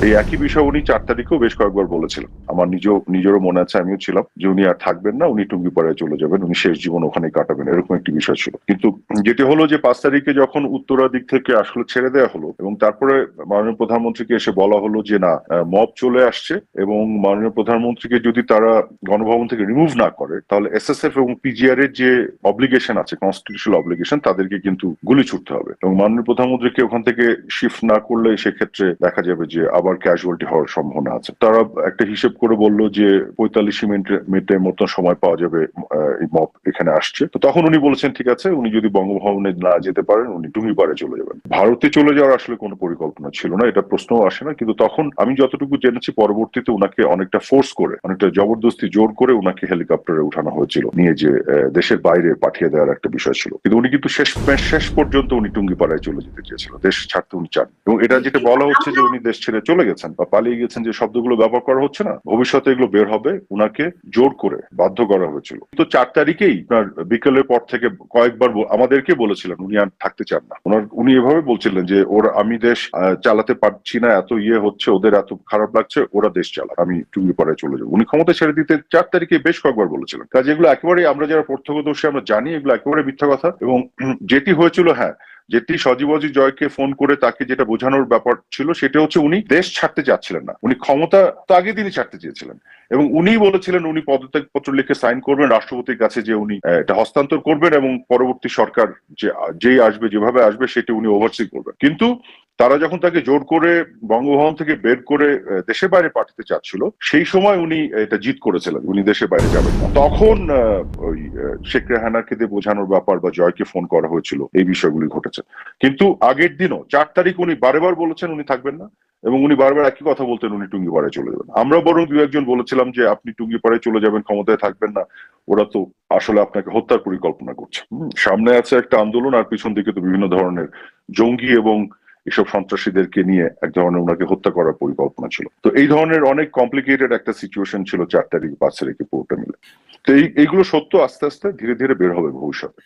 এই একই বিষয় উনি 4 তারিখেও বেশ কয়েকবার বলেছিলেন। আমার নিজেরও মনে আছে, আমিও ছিলাম, যে উনি আর থাকবেন না, উনি টুঙ্গিপাড়ায় চলে যাবেন, উনি শেষ জীবন ওখানেই কাটাবেন, এরকম একটি বিষয় ছিল। কিন্তু যেটি হলো যে 5 তারিখে যখন উত্তরা দিক থেকে আসলে ছেড়ে দেওয়া হলো এবং তারপরে মাননীয় প্রধানমন্ত্রীকে এসে বলা হলো যে না, মব চলে আসছে এবং মাননীয় প্রধানমন্ত্রীকে যদি তারা গণভবন থেকে রিমুভ না করে তাহলে এসএসএফ এবং পিজিআর এর যে অব্লিগেশন আছে, কনস্টিটিউশনাল অব্লিগেশন, তাদেরকে কিন্তু গুলি ছুটতে হবে এবং মাননীয় প্রধানমন্ত্রীকে ওখান থেকে শিফট না করলে সেক্ষেত্রে দেখা যাবে যে আবার ক্যাজুয়ালিটি হওয়ার সম্ভাবনা আছে। তারা একটা হিসেব করে বলল যে 45 মিনিটের মতো সময় পাওয়া যাবে, এই মব এখানে আসছে। তো তখন উনি বলেছেন ঠিক আছে, উনি যদি বঙ্গভবনে না যেতে পারেন উনি টুঙ্গিপাড়ে চলে যাবেন। ভারতে চলে যাওয়ার আসলে কোনো পরিকল্পনা ছিল না, এটা প্রশ্নও আসে না। কিন্তু তখন আমি যতটুকু জেনেছি পরবর্তীতে উনাকে অনেকটা ফোর্স করে, অনেকটা জবরদস্তি জোর করে উনাকে হেলিকপ্টারে উঠানো হয়েছিল, নিয়ে যে দেশের বাইরে পাঠিয়ে দেওয়ার একটা বিষয় ছিল। কিন্তু উনি কিন্তু শেষ পর্যন্ত উনি টুঙ্গিপাড়ায় চলে যেতে চেয়েছিল, দেশ ছাড়তে উনি চান। এবং এটা যেটা বলা হচ্ছে যে উনি দেশ ছেড়ে চলে গেছেন বা পালিয়ে গেছেন, যে শব্দগুলো ব্যবহার করা হচ্ছে না, ভবিষ্যতে এগুলো বের হবে, উনাকে জোর করে বাধ্য করা হয়েছিল। তো 4 তারিখেই আপনার বিকেলের পর থেকে কয়েকবার আমাদেরকে বলেছিলেন উনি আর থাকতে চান না। উনি এভাবে বলছিলেন যে আমি দেশ চালাতে পারছি না, এত হচ্ছে, ওদের এত খারাপ লাগছে, ওরা দেশ চালাক, আমি টুঙ্গিপাড়ায় চলে যাবো। উনি ক্ষমতা ছেড়ে দিতে 4 তারিখে বেশ কয়েকবার বলেছিলেন। কাজে এগুলো একেবারে, আমরা যারা প্রত্যক্ষদর্শী আমরা জানি এগুলো একেবারে মিথ্যা কথা। এবং যেটি হয়েছিল, হ্যাঁ, যেটি সজীব অজিত জয়কে ফোন করে তাকে যেটা বোঝানোর ব্যাপার ছিল সেটা হচ্ছে উনি দেশ ছাড়তে চাচ্ছিলেন না, উনি ক্ষমতা তো আগের দিনই ছাড়তে চেয়েছিলেন। এবং উনি বলেছিলেন উনি পদত্যাগপত্র লিখে সাইন করবেন রাষ্ট্রপতির কাছে, যে উনি এটা হস্তান্তর করবেন এবং পরবর্তী সরকার যেই আসবে, যেভাবে আসবে সেটি উনি ওভারসি করবেন। কিন্তু তারা যখন তাকে জোর করে বঙ্গভবন থেকে বের করে দেশের বাইরে পাঠাতে চাচ্ছিল, সেই সময় উনি এটা জিদ করেছিলেন, উনি দেশের বাইরে যাবেন না। তখন ওই শেখ রেহানাকে দিয়ে বোঝানোর ব্যাপার বা জয়কে ফোন করা হয়েছিল, এই বিষয়গুলি ঘটেছে। কিন্তু আগের দিনও 4 তারিখ উনি বারবার বলেছেন উনি থাকবেন না এবং উনি বারবার একই কথা বলতেন, উনি টুঙ্গিপাড়ায় চলে যাবেন। আমরা বরং দু একজন বলেছিলাম যে আপনি টুঙ্গিপাড়ায় চলে যাবেন, ক্ষমতায় থাকবেন না, ওরা তো আসলে আপনাকে হত্যার পরিকল্পনা করছে। সামনে আছে একটা আন্দোলন, আর পিছন দিকে তো বিভিন্ন ধরনের জঙ্গি এবং এসব সন্ত্রাসীদেরকে নিয়ে এক ধরনের ওনাকে হত্যা করার পরিকল্পনা ছিল। তো এই ধরনের অনেক কমপ্লিকেটেড একটা সিচুয়েশন ছিল 4 তারিখ 5 তারিখে পুরোটা মিলে। তো এইগুলো সত্য আস্তে আস্তে ধীরে ধীরে বের হবে ভবিষ্যতে।